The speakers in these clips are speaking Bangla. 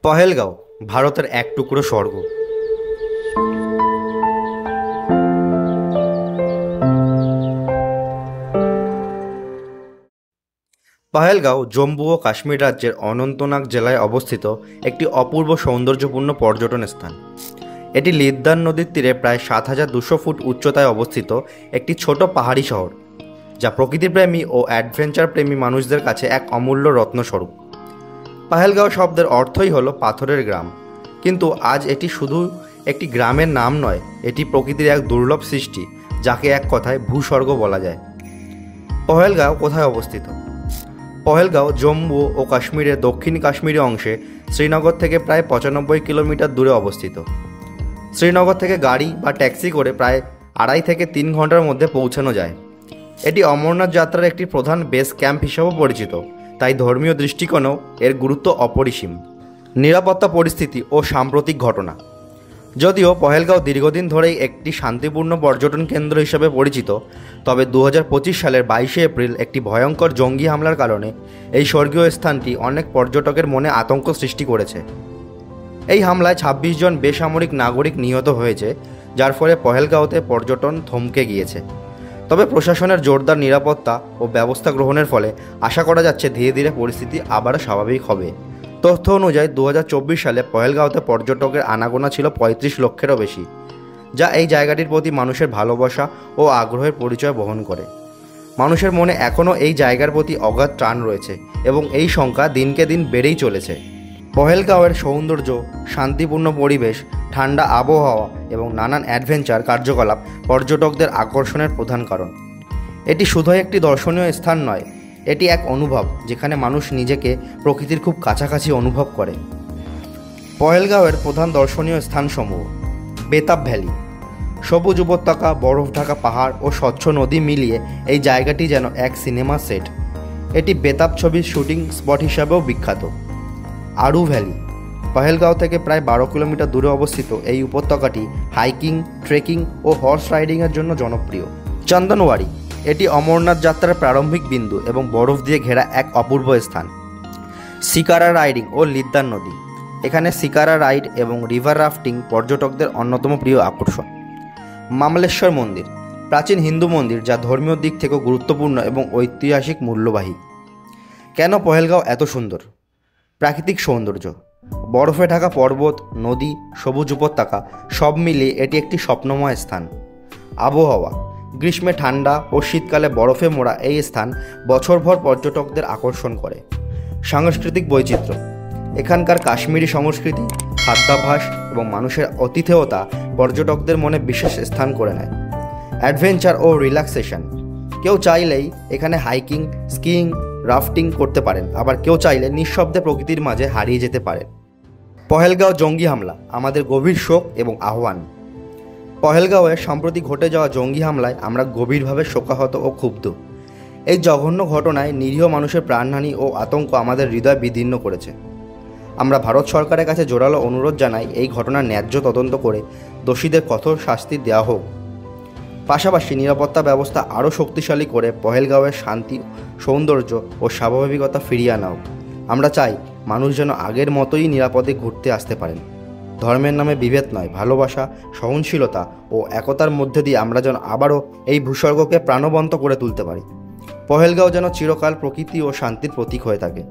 পহেলগাঁও ভারতের এক টুকরো স্বর্গ। পহেলগাঁও জম্মু ও কাশ্মীর রাজ্যের অনন্তনাগ জেলায় অবস্থিত একটি অপূর্ব সৌন্দর্যপূর্ণ পর্যটন স্থান। এটি লিদ্দার নদীর তীরে প্রায় ৭,২০০ ফুট উচ্চতায় অবস্থিত একটি ছোট পাহাড়ি শহর, যা প্রকৃতিপ্রেমী ও অ্যাডভেঞ্চার প্রেমী মানুষদের কাছে এক অমূল্য রত্নস্বরূপ। পহেলগাঁও শব্দের অর্থই হলো পাথরের গ্রাম, কিন্তু আজ এটি শুধু একটি গ্রামের নাম নয়, এটি প্রকৃতির এক দুর্লভ সৃষ্টি, যাকে এক কথায় ভূস্বর্গ বলা যায়। পহেলগাঁও কোথায় অবস্থিত? পহেলগাঁও জম্মু ও কাশ্মীরের দক্ষিণ কাশ্মীরি অংশে শ্রীনগর থেকে প্রায় ৯৫ কিলোমিটার দূরে অবস্থিত। শ্রীনগর থেকে গাড়ি বা ট্যাক্সি করে প্রায় ২.৫ থেকে ৩ ঘন্টার মধ্যে পৌঁছানো যায়। এটি অমরনাথ যাত্রার একটি প্রধান বেস ক্যাম্প হিসেবেও পরিচিত, তাই ধর্মীয় দৃষ্টিকোণেও এর গুরুত্ব অপরিসীম। নিরাপত্তা পরিস্থিতি ও সাম্প্রতিক ঘটনা। যদিও পহেলগাঁও দীর্ঘদিন ধরেই একটি শান্তিপূর্ণ পর্যটন কেন্দ্র হিসেবে পরিচিত, তবে ২০২৫ সালের ২২শে এপ্রিল একটি ভয়ঙ্কর জঙ্গি হামলার কারণে এই স্বর্গীয় স্থানটি অনেক পর্যটকের মনে আতঙ্ক সৃষ্টি করেছে। এই হামলায় ২৬ জন বেসামরিক নাগরিক নিহত হয়েছে, যার ফলে পহেলগাঁওতে পর্যটন থমকে গিয়েছে। তবে প্রশাসনের জোরদার নিরাপত্তা ও ব্যবস্থা গ্রহণের ফলে আশা করা যাচ্ছে ধীরে ধীরে পরিস্থিতি আবার স্বাভাবিক হবে। তথ্য অনুযায়ী ২০২৪ সালে পহেলগাঁওতে পর্যটকের আনাগোনা ছিল ৩৫ লক্ষেরও বেশি, যা এই জায়গাটির প্রতি মানুষের ভালোবাসা ও আগ্রহের পরিচয় বহন করে। মানুষের মনে এখনও এই জায়গার প্রতি অগাধ টান রয়েছে এবং এই সংখ্যা দিনকে দিন বেড়েই চলেছে। পহেলগাঁওয়ের সৌন্দর্য, শান্তিপূর্ণ পরিবেশ, ঠান্ডা আবহাওয়া এবং নানান অ্যাডভেঞ্চার কার্যকলাপ পর্যটকদের আকর্ষণের প্রধান কারণ। এটি শুধুই একটি দর্শনীয় স্থান নয়, এটি এক অনুভব যেখানে মানুষ নিজেকে প্রকৃতির খুব কাছাকাছি অনুভব করে। পহেলগাঁওয়ের প্রধান দর্শনীয় স্থানসমূহ: বেতাব ভ্যালি। সবুজ উপত্যকা, বরফ ঢাকা পাহাড় ও স্বচ্ছ নদী মিলিয়ে এই জায়গাটি যেন এক সিনেমা সেট। এটি বেতাব ছবির শুটিং স্পট হিসাবেও বিখ্যাত। আরু ভ্যালি। পহেলগাঁও থেকে প্রায় ১২ কিলোমিটার দূরে অবস্থিত এই উপত্যকাটি হাইকিং, ট্রেকিং ও হর্স রাইডিংয়ের জন্য জনপ্রিয়। চন্দনওয়ারি। এটি অমরনাথ যাত্রার প্রারম্ভিক বিন্দু এবং বরফ দিয়ে ঘেরা এক অপূর্ব স্থান। শিকারা রাইডিং ও লিদ্দার নদী। এখানে শিকারা রাইড এবং রিভার রাফটিং পর্যটকদের অন্যতম প্রিয় আকর্ষণ। মামলেশ্বর মন্দির। প্রাচীন হিন্দু মন্দির, যা ধর্মীয় দিক থেকেও গুরুত্বপূর্ণ এবং ঐতিহাসিক মূল্যবাহী। কেন পহেলগাঁও এত সুন্দর? প্রাকৃতিক সৌন্দর্য। বরফে ঢাকা পর্বত, নদী, সবুজ উপত্যকা সব মিলিয়ে এটি একটি স্বপ্নময় স্থান। আবহাওয়া। গ্রীষ্মে ঠান্ডা ও শীতকালে বরফে মোড়া এই স্থান বছরভর পর্যটকদের আকর্ষণ করে। সাংস্কৃতিক বৈচিত্র্য। এখানকার কাশ্মীরি সংস্কৃতি, খাদ্যাভ্যাস এবং মানুষের আতিথেয়তা পর্যটকদের মনে বিশেষ স্থান করে নেয়। অ্যাডভেঞ্চার ও রিল্যাক্সেশন। কেউ চাইলেই এখানে হাইকিং, স্কিইং, রাফটিং করতে পারেন, আবার কেউ চাইলে নিঃশব্দে প্রকৃতির মাঝে হারিয়ে যেতে পারেন। পহেলগাঁও জঙ্গি হামলা, আমাদের গভীর শোক এবং আহ্বান। পহেলগাঁওয়ে সম্প্রতি ঘটে যাওয়া জঙ্গি হামলায় আমরা গভীরভাবে শোকাহত ও ক্ষুব্ধ। এই জঘন্য ঘটনায় নিরীহ মানুষের প্রাণহানি ও আতঙ্ক আমাদের হৃদয় বিদীর্ণ করেছে। আমরা ভারত সরকারের কাছে জোরালো অনুরোধ জানাই, এই ঘটনার ন্যায্য তদন্ত করে দোষীদের কঠোর শাস্তি দেওয়া হোক। পাশাপাশি নিরাপত্তা ব্যবস্থা আরও শক্তিশালী করে পহেলগাঁওয়ের শান্তি, সৌন্দর্য ও স্বাভাবিকতা ফিরিয়ে আনা হোক। আমরা চাই মানুষ যেন আগের মতোই নিরাপদে ঘুরতে আসতে পারেন। ধর্মের নামে বিভেদ নয়, ভালোবাসা, সহনশীলতা ও একতার মধ্যে দিয়ে আমরা যেন আবারও এই ভূস্বর্গকে প্রাণবন্ত করে তুলতে পারি। পহেলগাঁও যেন চিরকাল প্রকৃতি ও শান্তির প্রতীক হয়ে থাকে।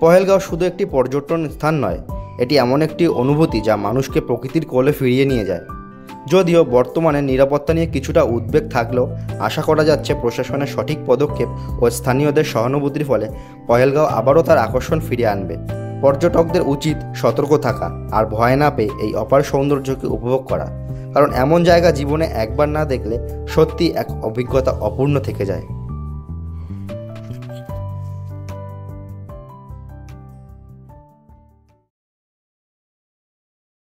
পহেলগাঁও শুধু একটি পর্যটন স্থান নয়, এটি এমন একটি অনুভূতি যা মানুষকে প্রকৃতির কোলে ফিরিয়ে নিয়ে যায়। যদিও বর্তমানে নিরাপত্তা নিয়ে কিছুটা উদ্বেগ থাকলেও আশা করা যাচ্ছে প্রশাসনের সঠিক পদক্ষেপ ও স্থানীয়দের সহানুভূতির ফলে পহেলগাঁও আবারও তার আকর্ষণ ফিরিয়ে আনবে। পর্যটকদের উচিত সতর্ক থাকা আর ভয় না পেয়ে এই অপার সৌন্দর্যকে উপভোগ করা, কারণ এমন জায়গা জীবনে একবার না দেখলে সত্যি এক অভিজ্ঞতা অপূর্ণ থেকে যায়।